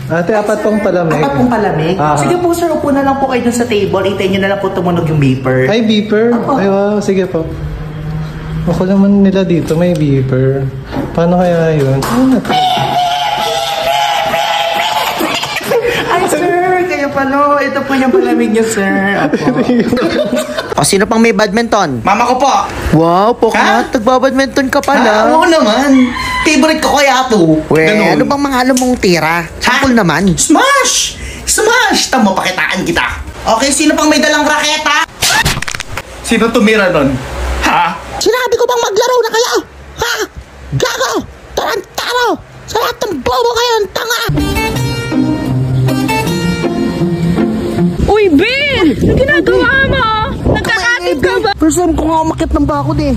Ate, apat pong palamig. Apat pong palamig? Sige po sir, upo na lang po kayo dun sa table. Hintayin nyo na lang po tumunog yung beeper. Ay, beeper? Ay, wow. Sige po. Ako naman nila dito, may beeper. Paano kaya yun? Ay, sir, kayo pala. Ito po yung palamig nyo, sir. O, sino pang may badminton? Mama ko po. Wow, Poknat, nagbabadminton ka pala. Oo naman. Favorite ko kaya to. Ano bang mga alam mong tira? Sample naman. Smash! Smash! Tamo, pakitaan kita. Okay, sino pang may dalang raketa? Sino tumira nun? Ha? Sinabi ko bang maglaro na kayo? Ha? Gago! Tarantaro! Sa lahat ng bobo kayo, tanga! Uy, Ben! Ano ginagawa mo? Nagkakatid ka ba? First time ko nga umakit ng bakod eh.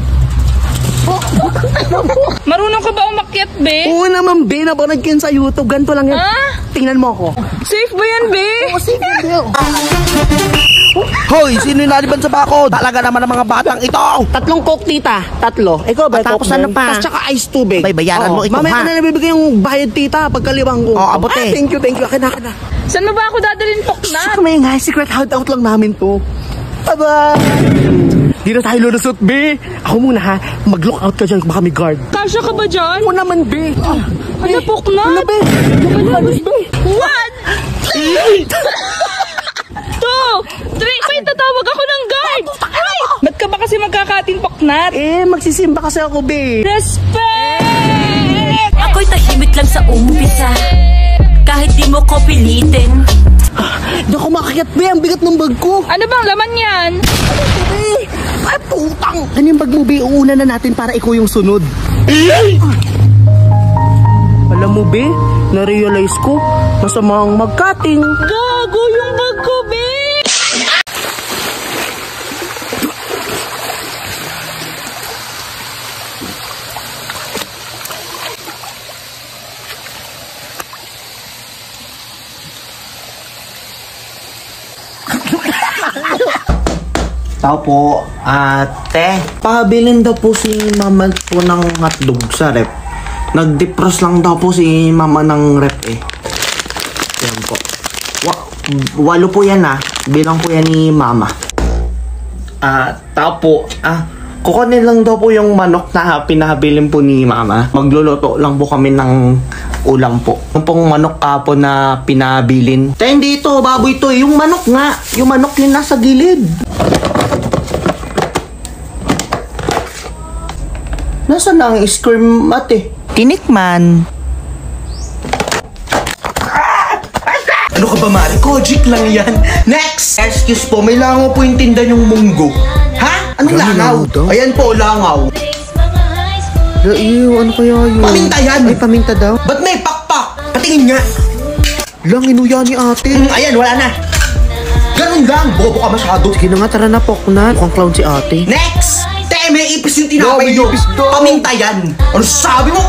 Marunong ka ba umakyat, Be? Oo naman, Be. Napanood ko yun sa YouTube. Ganito lang yan. Tingnan mo ako. Safe ba yan, Be? Oo, sige, Be. Hoy, sino yung naliban sa bakod? Talaga naman ang mga batang ito. 3 Coke, tita. 3. Ikaw ba? Tapos Coke ano pa? Tapos tsaka ice tubig. Bay, bayaran mo ito, mamaya ha? ka na nabibigay yung bayad, tita. Pagkaliwang ko. Abot eh. Thank you. Akin na. Saan mo ba ako dadalhin, Poknat? May nga, secret hideout lang namin to. Aba! Di na tayo lulusot, Be. Ako muna, ha. Mag-look out ka dyan. Baka may guard. Kasya ka ba dyan? Oo naman, Be. Ano, Poknat? Ano, Be? Be. 1! 2! 3! May tatawag ako ng guard! Ay! Ba't ka ba kasi magkakatin, Poknat? Magsisimba kasi ako, Be. Respect! Ako'y tahimik lang sa umpisa, kahit di mo ko pilitin. Di ako makakit, Be. Ang bigat ng bag ko. Ano bang laman yan? Ay, putang. Ano yung bag mo, Be? Uuna na natin para ikaw yung sunod. Alam mo, Be, na-realize ko, masama ang magkating. Gago yung bag ko, Be! Tao po, ate. Pabilin daw po si mama po ng hotdog sa rep. Nag-defrost lang daw po si mama ng rep eh. Yan po. 8 po yan Bilang po yan ni mama. Tao po, kukunin lang daw po yung manok na pinahabilin po ni mama. Magluluto lang po kami ng ulam po. Yung pong manok po na pinahabilin. Tayo hindi ito, baboy ito. Yung manok nga. Yung manok yung nasa gilid. Nasaan na ang scream ate? Tinikman. Ano ka ba, Mari? Kojic lang yan. Next! Excuse po, may langaw po yung tinda yung munggo. Ha? Anong langaw? Ayan po, langaw. Ano kaya yun? Paminta yan! Ay, paminta daw? Ba't may pakpak? Patingin nga. Lang, inuya ni ate. Ayan, wala na. Ganun lang. Bobo ka masyado. Sige na nga, tara na, Poknat. Mukhang clown si ate. Next! Te, may ipis yung tinapay nyo. Paminta yan. Ano sabi mo?